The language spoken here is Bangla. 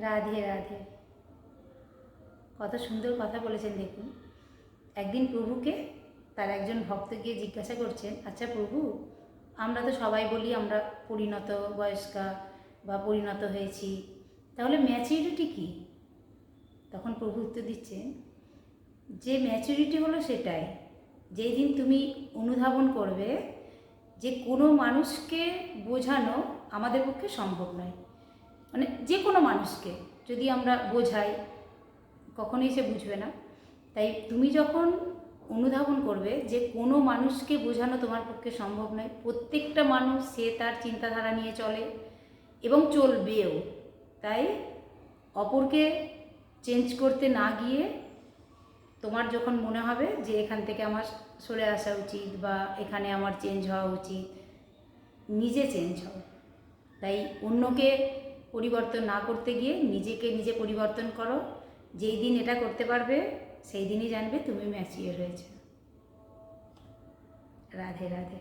রাধে রাধে। কত সুন্দর কথা বলেছেন দেখুন। একদিন প্রভুকে তার একজন ভক্ত গিয়ে জিজ্ঞাসা করছেন, আচ্ছা প্রভু, আমরা তো সবাই বলি আমরা পরিণত বয়স্কা বা পরিণত হয়েছি, তাহলে ম্যাচুরিটি কী? তখন প্রভু উত্তর দিচ্ছেন যে ম্যাচুরিটি হলো সেটাই, যেই দিন তুমি অনুধাবন করবে যে কোনো মানুষকে বোঝানো আমাদের পক্ষে সম্ভব নয়। মানে যে কোনো মানুষকে যদি আমরা বোঝাই, কখনোই সে বুঝবে না। তাই তুমি যখন অনুধাবন করবে যে কোনো মানুষকে বোঝানো তোমার পক্ষে সম্ভব নয়, প্রত্যেকটা মানুষ সে তার চিন্তাধারা নিয়ে চলে এবং চলবেও। তাই অপরকে চেঞ্জ করতে না গিয়ে তোমার যখন মনে হবে যে এখান থেকে আমার সরে আসা উচিত বা এখানে আমার চেঞ্জ হওয়া উচিত, নিজে চেঞ্জ হও। তাই অন্যকে পরিবর্তন না করতে গিয়ে নিজেকে নিজে পরিবর্তন করো। যেই দিন এটা করতে পারবে সেই দিনই জানবে তুমি ম্যাচিওর হয়েছে। রাধে রাধে।